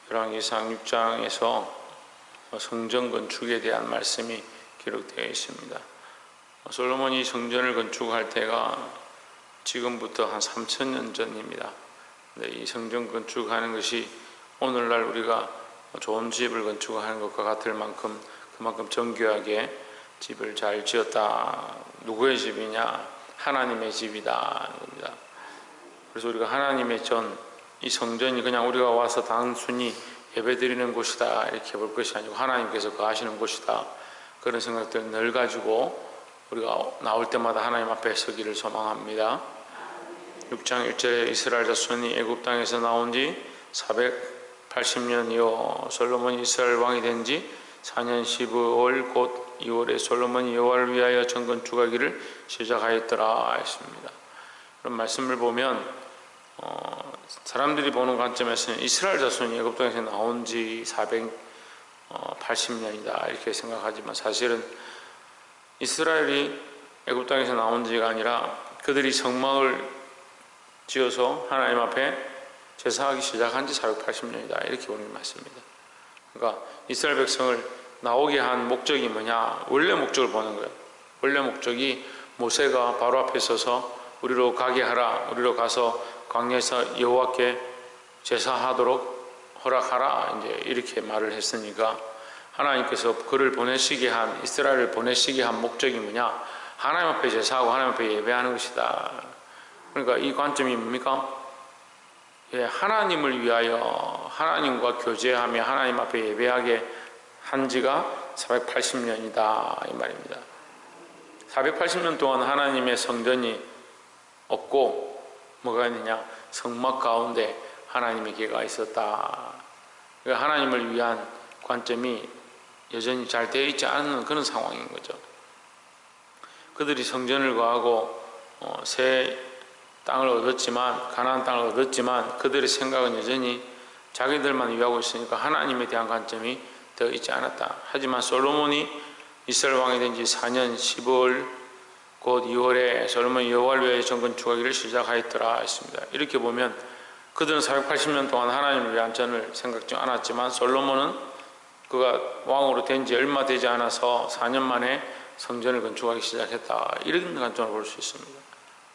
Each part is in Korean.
열왕기상 6장에서 성전 건축에 대한 말씀이 기록되어 있습니다. 솔로몬이 성전을 건축할 때가 지금부터 한 3000년 전입니다. 이 성전 건축하는 것이 오늘날 우리가 좋은 집을 건축하는 것과 같을 만큼 그만큼 정교하게 집을 잘 지었다. 누구의 집이냐? 하나님의 집이다 겁니다. 그래서 우리가 하나님의 이 성전이 그냥 우리가 와서 단순히 예배드리는 곳이다 이렇게 볼 것이 아니고 하나님께서 거하시는 곳이다, 그런 생각들을 늘 가지고 우리가 나올 때마다 하나님 앞에 서기를 소망합니다. 6장 1절에 이스라엘 자손이 애굽 땅에서 나온 지 480년이요 솔로몬이 이스라엘 왕이 된 지 4년 15월 곧 2월에 솔로몬이 여호와를 위하여 정건축하기를 시작하였더라 했습니다. 그런 말씀을 보면 사람들이 보는 관점에서는 이스라엘 자손이 애굽 땅에서 나온 지 480년이다 이렇게 생각하지만, 사실은 이스라엘이 애굽 땅에서 나온 지가 아니라 그들이 성막을 지어서 하나님 앞에 제사하기 시작한 지 480년이다 이렇게 보는 게 맞습니다. 그러니까 이스라엘 백성을 나오게 한 목적이 뭐냐? 원래 목적을 보는 거예요. 원래 목적이 모세가 바로 앞에 서서 우리로 가게 하라, 우리로 가서 광야에서 여호와께 제사하도록 허락하라, 이제 이렇게 말을 했으니까 하나님께서 그를 보내시게 한, 이스라엘을 보내시게 한 목적이 뭐냐? 하나님 앞에 제사하고 하나님 앞에 예배하는 것이다. 그러니까 이 관점이 뭡니까? 하나님을 위하여 하나님과 교제하며 하나님 앞에 예배하게 한 지가 480년이다 이 말입니다. 480년 동안 하나님의 성전이 없고 뭐가 있느냐? 성막 가운데 하나님의 계가 있었다. 그러니까 하나님을 위한 관점이 여전히 잘 되어 있지 않은 그런 상황인 거죠. 그들이 성전을 거하고 새 땅을 얻었지만, 가나안 땅을 얻었지만 그들의 생각은 여전히 자기들만 위하고 있으니까 하나님에 대한 관점이 되어 있지 않았다. 하지만 솔로몬이 이스라엘 왕이 된 지 4년 15월 곧 2월에 솔로몬이 여호와를 위하여 정건축하기를 시작하였더라 했습니다. 이렇게 보면 그들은 480년 동안 하나님을 위한 전을 생각지 않았지만 솔로몬은 그가 왕으로 된 지 얼마 되지 않아서 4년 만에 성전을 건축하기 시작했다, 이런 관점을 볼 수 있습니다.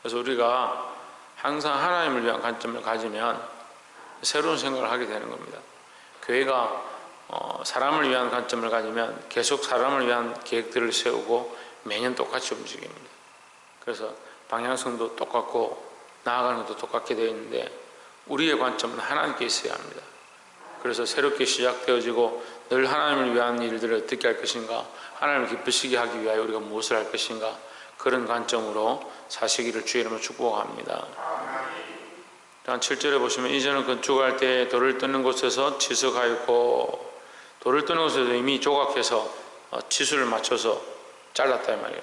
그래서 우리가 항상 하나님을 위한 관점을 가지면 새로운 생각을 하게 되는 겁니다. 교회가 사람을 위한 관점을 가지면 계속 사람을 위한 계획들을 세우고 매년 똑같이 움직입니다. 그래서 방향성도 똑같고 나아가는 것도 똑같게 되어 있는데 우리의 관점은 하나님께 있어야 합니다. 그래서 새롭게 시작되어지고 늘 하나님을 위한 일들을 어떻게 할 것인가, 하나님을 기쁘시게 하기 위하여 우리가 무엇을 할 것인가, 그런 관점으로 사시기를 주의 이름으로 축복합니다. 7절에 보시면 이전은 건축할 때 돌을 뜨는 곳에서 치석하였고, 돌을 뜨는 곳에서 이미 조각해서 치수를 맞춰서 잘랐다 이 말이에요.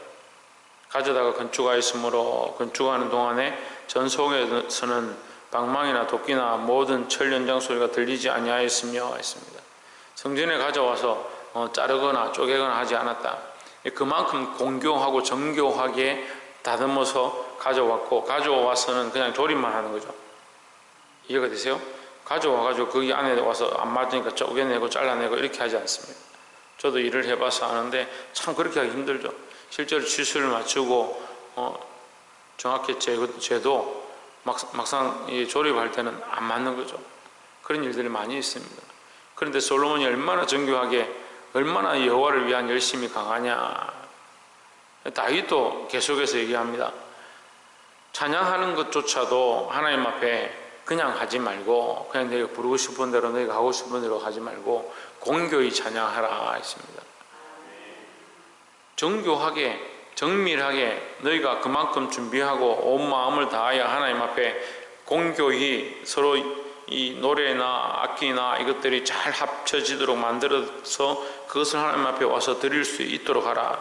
가져다가 건축하였으므로 건축하는 동안에 전속에서는 방망이나 도끼나 모든 철 연장 소리가 들리지 아니하였으며 했습니다. 성전에 가져와서 자르거나 쪼개거나 하지 않았다. 그만큼 공교하고 정교하게 다듬어서 가져왔고, 가져와서는 그냥 조립만 하는 거죠. 이해가 되세요? 가져와가지고 거기 안에 와서 안 맞으니까 쪼개내고 잘라내고 이렇게 하지 않습니다. 저도 일을 해봐서 아는데 참 그렇게 하기 힘들죠. 실제로 치수를 맞추고 정확히 재도 막상 조립할 때는 안 맞는 거죠. 그런 일들이 많이 있습니다. 그런데 솔로몬이 얼마나 정교하게, 얼마나 여호와를 위한 열심이 강하냐. 다윗도 계속해서 얘기합니다. 찬양하는 것조차도 하나님 앞에 그냥 하지 말고, 그냥 내가 부르고 싶은 대로, 내가 하고 싶은 대로 하지 말고 공교히 찬양하라 했습니다. 정교하게, 정밀하게 너희가 그만큼 준비하고 온 마음을 다하여 하나님 앞에 공교히 서로 이 노래나 악기나 이것들이 잘 합쳐지도록 만들어서 그것을 하나님 앞에 와서 드릴 수 있도록 하라.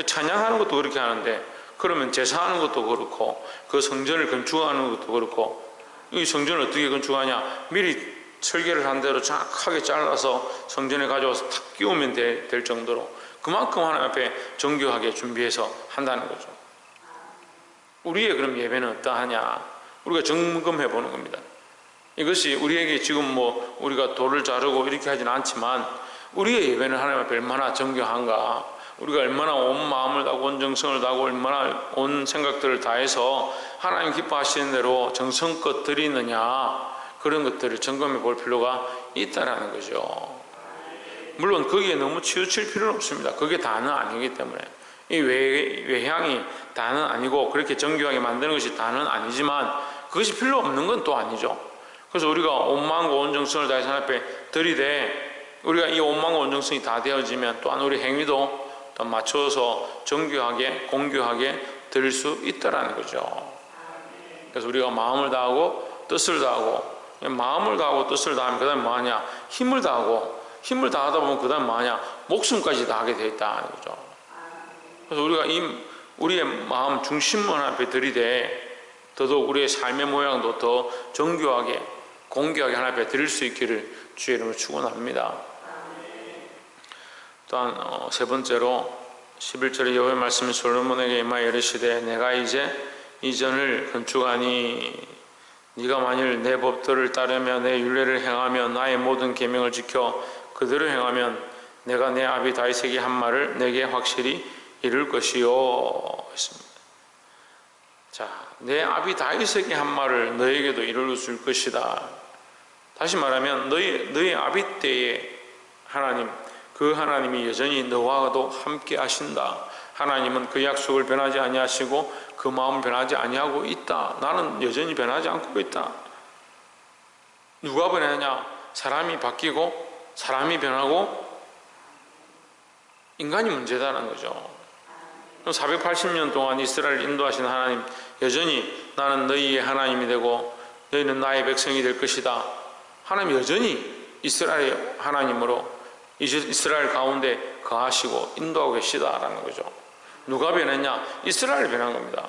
찬양하는 것도 그렇게 하는데, 그러면 제사하는 것도 그렇고 그 성전을 건축하는 것도 그렇고, 이 성전을 어떻게 건축하냐? 미리 설계를 한 대로 정확하게 잘라서 성전에 가져와서 탁 끼우면 될 정도로 그만큼 하나님 앞에 정교하게 준비해서 한다는 거죠. 우리의 그럼 예배는 어떠하냐? 우리가 점검해 보는 겁니다. 이것이 우리에게 지금 뭐 우리가 돌을 자르고 이렇게 하지는 않지만 우리의 예배는 하나님 앞에 얼마나 정교한가, 우리가 얼마나 온 마음을 다하고 온 정성을 다하고 얼마나 온 생각들을 다해서 하나님 기뻐하시는 대로 정성껏 드리느냐, 그런 것들을 점검해 볼 필요가 있다라는 거죠. 물론 거기에 너무 치우칠 필요는 없습니다. 그게 다는 아니기 때문에. 이 외향이 다는 아니고 그렇게 정교하게 만드는 것이 다는 아니지만 그것이 필요 없는 건 또 아니죠. 그래서 우리가 온 마음과 온 정성을 다해서 하나님 앞에 드리되, 우리가 이 온 마음과 온 정성이 다 되어지면 또한 우리 행위도 또 맞춰서 정교하게 공교하게 드릴 수 있다라는 거죠. 그래서 우리가 마음을 다하고 뜻을 다하고, 마음을 다하고 뜻을 다하면 그 다음에 뭐하냐, 힘을 다하고, 힘을 다하다 보면 그 다음에 뭐하냐, 목숨까지 다하게 되어 있다는 거죠. 그래서 우리가 우리의 마음 중심만 앞에 들이대 더더욱 우리의 삶의 모양도 더 정교하게 공교하게 하나님 앞에 드릴 수 있기를 주의 이름으로 축원합니다. 또한 세 번째로 11절에 여호와의 말씀이 솔로몬에게 임하여 이르시되 내가 이제 이전을 건축하니 네가 만일 내 법도를 따르며 내 율례를 행하며 나의 모든 계명을 지켜 그대로 행하면 내가 내 아비 다윗에게 한 말을 내게 확실히 이룰 것이요 했습니다. 자, 내 아비 다윗에게 한 말을 너에게도 이룰 줄 것이다. 다시 말하면 너희 아비 때의 하나님, 그 하나님이 여전히 너와도 함께 하신다. 하나님은 그 약속을 변하지 아니하시고 그 마음 변하지 아니하고 있다. 나는 여전히 변하지 않고 있다. 누가 변하냐? 사람이 바뀌고 사람이 변하고 인간이 문제다라는 거죠. 480년 동안 이스라엘을 인도하신 하나님, 여전히 나는 너희의 하나님이 되고 너희는 나의 백성이 될 것이다. 하나님 여전히 이스라엘의 하나님으로 이스라엘 가운데 거하시고 인도하고 계시다라는 거죠. 누가 변했냐? 이스라엘이 변한 겁니다.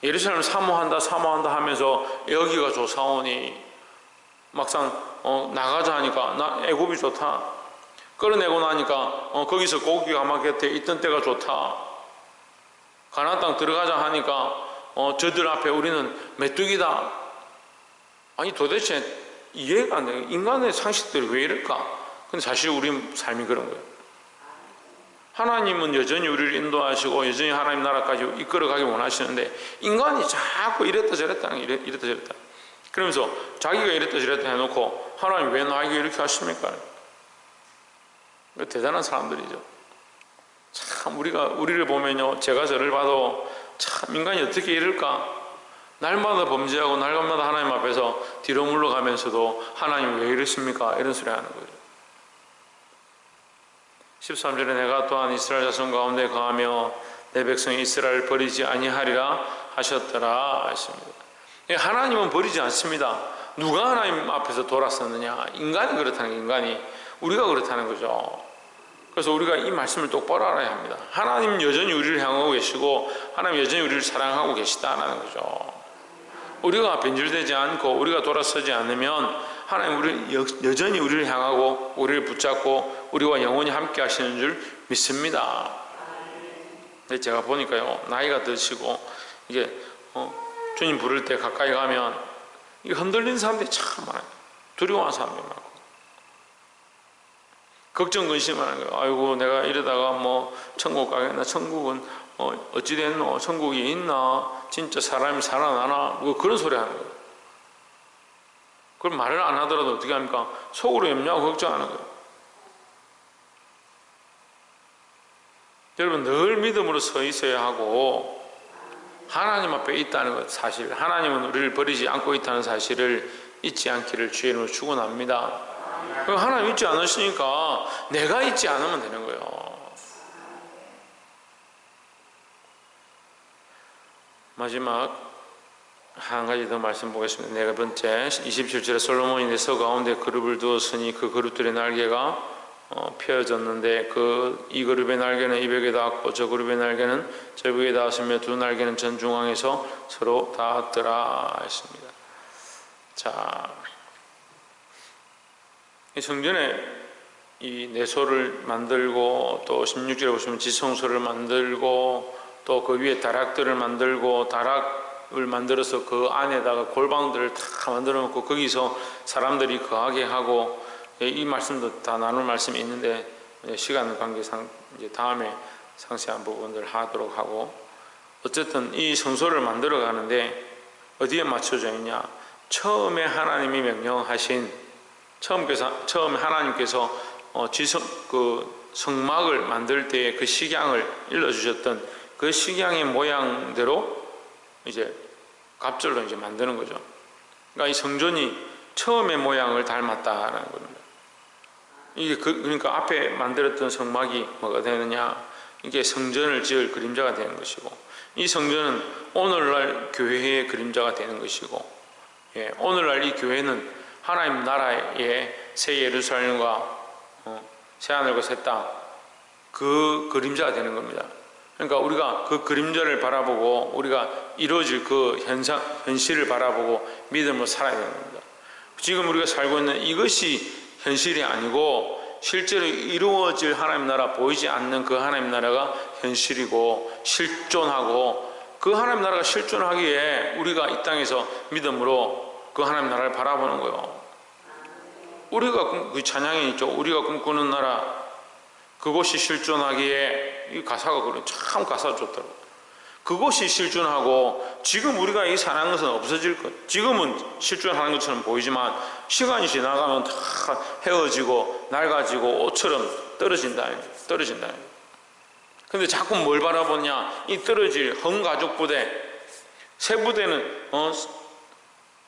예루살렘 사모한다 하면서 여기가 좋사오니 막상 나가자 하니까 애굽이 좋다. 끌어내고 나니까 거기서 고기가 막 곁에 있던 때가 좋다. 가나안 땅 들어가자 하니까 저들 앞에 우리는 메뚜기다. 아니 도대체 이해가 안 돼요. 인간의 상식들이 왜 이럴까? 근데 사실 우리 삶이 그런 거예요. 하나님은 여전히 우리를 인도하시고 여전히 하나님 나라까지 이끌어가기 원하시는데 인간이 자꾸 이랬다 저랬다 이랬다 저랬다 그러면서 자기가 이랬다 저랬다 해놓고 하나님 왜 나에게 이렇게 하십니까? 대단한 사람들이죠. 참 우리를 보면요, 제가 저를 봐도 참 인간이 어떻게 이럴까? 날마다 범죄하고 날마다 하나님 앞에서 뒤로 물러가면서도 하나님 왜 이러십니까? 이런 소리 하는 거죠. 13절에 내가 또한 이스라엘 자손 가운데 거하며 내 백성 이스라엘을 버리지 아니하리라 하셨더라 했습니다. 하나님은 버리지 않습니다. 누가 하나님 앞에서 돌아섰느냐? 인간이 그렇다는 게 인간이 우리가 그렇다는 거죠. 그래서 우리가 이 말씀을 똑바로 알아야 합니다. 하나님 여전히 우리를 향하고 계시고 하나님 여전히 우리를 사랑하고 계시다라는 거죠. 우리가 변질되지 않고 우리가 돌아서지 않으면 하나님 여전히 우리를 향하고 우리를 붙잡고 우리와 영원히 함께 하시는 줄 믿습니다. 근데 제가 보니까요, 나이가 드시고 이게 주님 부를 때 가까이 가면 이게 흔들리는 사람들이 참 많아요. 두려워하는 사람들이 많고 걱정 근심하는 거예요. 아이고 내가 이러다가 뭐 천국 가겠나? 천국은 어찌 됐노? 천국이 있나? 진짜 사람이 살아나나? 뭐 그런 소리 하는 거예요. 그걸 말을 안 하더라도 어떻게 합니까? 속으로 염려하고 걱정하는 거예요. 여러분 늘 믿음으로 서 있어야 하고 하나님 앞에 있다는 것 사실, 하나님은 우리를 버리지 않고 있다는 사실을 잊지 않기를 주의 이름으로 축원합니다. 하나님 있지 않으시니까 내가 있지 않으면 되는 거예요. 마지막 한 가지 더 말씀 보겠습니다. 네 번째 27절에 솔로몬이 내 서 가운데 그룹을 두었으니 그 그룹들의 날개가 펴졌는데 이 그룹의 날개는 이 벽에 닿았고 저 그룹의 날개는 저 벽에 닿았으며 두 날개는 전 중앙에서 서로 닿았더라 했습니다. 자, 이 성전에 이 내소를 만들고 또 16절에 보시면 지성소를 만들고 또 그 위에 다락들을 만들고 다락 만들어서 그 안에다가 골방들을 다 만들어 놓고 거기서 사람들이 거하게 하고, 이 말씀도 다 나눌 말씀이 있는데 시간 관계상 이제 다음에 상세한 부분들 하도록 하고, 어쨌든 이 성소를 만들어 가는데 어디에 맞춰져 있냐? 처음에 하나님이 명령하신, 처음에 하나님께서 그 성막을 만들 때의 그 식양을 일러주셨던 그 식양의 모양대로 이제 갑절로 이제 만드는 거죠. 그러니까 이 성전이 처음의 모양을 닮았다라는 겁니다. 이게 그러니까 앞에 만들었던 성막이 뭐가 되느냐? 이게 성전을 지을 그림자가 되는 것이고, 이 성전은 오늘날 교회의 그림자가 되는 것이고, 예, 오늘날 이 교회는 하나님 나라의 새 예루살렘과 새 하늘과 새 땅, 그 그림자가 되는 겁니다. 그러니까 우리가 그 그림자를 바라보고 우리가 이루어질 그 현실을 바라보고 믿음으로 살아야 되는 겁니다. 지금 우리가 살고 있는 이것이 현실이 아니고 실제로 이루어질 하나님 나라, 보이지 않는 그 하나님 나라가 현실이고 실존하고, 그 하나님 나라가 실존하기에 우리가 이 땅에서 믿음으로 그 하나님 나라를 바라보는 거예요. 우리가 그 찬양이 있죠. 우리가 꿈꾸는 나라, 그곳이 실존하기에, 이 가사가 그래, 참 가사가 좋더라고요. 그곳이 실존하고, 지금 우리가 이 사는 것은 없어질 것, 지금은 실존하는 것처럼 보이지만 시간이 지나가면 다 헤어지고 낡아지고 옷처럼 떨어진다. 근데 자꾸 뭘 바라보냐? 이 떨어질 헌가족 부대, 새 부대는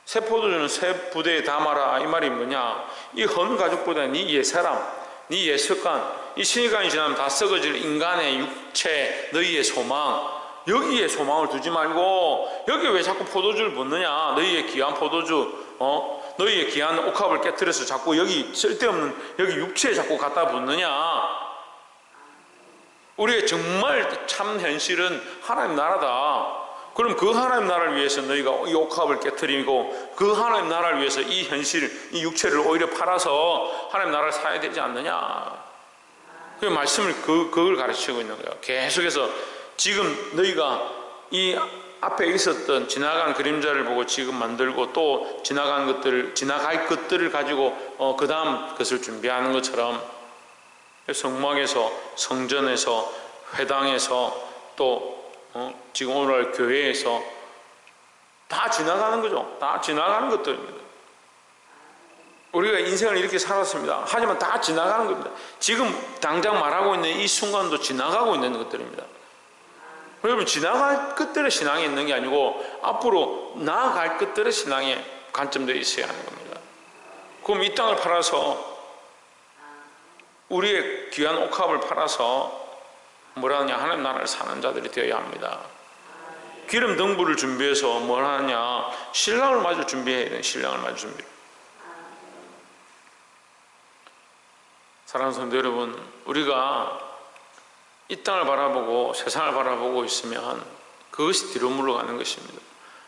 새 포도주는 새 부대에 담아라, 이 말이 뭐냐? 이 헌가족 부대, 네 옛사람, 네 옛습관, 이 시간이 지나면 다 썩어질 인간의 육체, 너희의 소망, 여기에 소망을 두지 말고 여기 왜 자꾸 포도주를 붓느냐? 너희의 귀한 포도주, 너희의 귀한 옥합을 깨뜨려서 자꾸 여기 쓸데없는 여기 육체에 자꾸 갖다 붓느냐? 우리의 정말 참 현실은 하나님 나라다. 그럼 그 하나님 나라를 위해서 너희가 이 옥합을 깨뜨리고 그 하나님 나라를 위해서 이 현실, 이 육체를 오히려 팔아서 하나님 나라를 사야 되지 않느냐? 그 말씀을 그걸 가르치고 있는 거예요. 계속해서 지금 너희가 이 앞에 있었던 지나간 그림자를 보고 지금 만들고 또 지나갈 것들을 가지고 그 다음 것을 준비하는 것처럼 성막에서, 성전에서, 회당에서, 또 지금 오늘 교회에서 다 지나가는 거죠. 다 지나가는 것들입니다. 우리가 인생을 이렇게 살았습니다. 하지만 다 지나가는 겁니다. 지금 당장 말하고 있는 이 순간도 지나가고 있는 것들입니다. 여러분, 지나갈 것들의 신앙이 있는 게 아니고 앞으로 나아갈 것들의 신앙에 관점들이 있어야 하는 겁니다. 그럼 이 땅을 팔아서, 우리의 귀한 옥합을 팔아서 뭐라 하냐? 하나님 나라를 사는 자들이 되어야 합니다. 기름 등불을 준비해서 뭘 하느냐? 신랑을 맞을 준비해야 돼요. 신랑을 맞을 준비. 사랑하는 성도 여러분, 우리가 이 땅을 바라보고 세상을 바라보고 있으면 그것이 뒤로 물러가는 것입니다.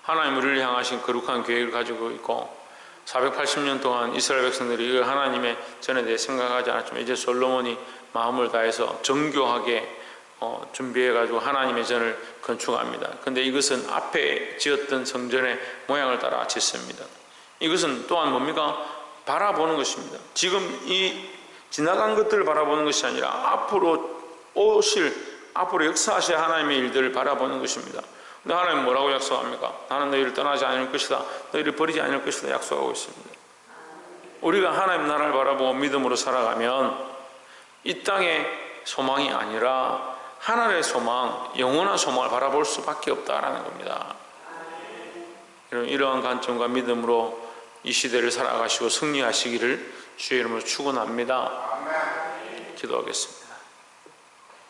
하나님 우리를 향하신 거룩한 계획을 가지고 있고 480년 동안 이스라엘 백성들이 이걸 하나님의 전에 대해 생각하지 않았지만 이제 솔로몬이 마음을 다해서 정교하게 준비해가지고 하나님의 전을 건축합니다. 그런데 이것은 앞에 지었던 성전의 모양을 따라 짓습니다. 이것은 또한 뭡니까? 바라보는 것입니다. 지금 이 지나간 것들을 바라보는 것이 아니라 앞으로 앞으로 역사하실 하나님의 일들을 바라보는 것입니다. 근데 하나님 뭐라고 약속합니까? 나는 너희를 떠나지 않을 것이다, 너희를 버리지 않을 것이다 약속하고 있습니다. 우리가 하나님 나라를 바라보고 믿음으로 살아가면 이 땅의 소망이 아니라 하늘의 소망, 영원한 소망을 바라볼 수밖에 없다라는 겁니다. 이러한 관점과 믿음으로 이 시대를 살아가시고 승리하시기를 주의 이름으로 축원합니다. 기도하겠습니다.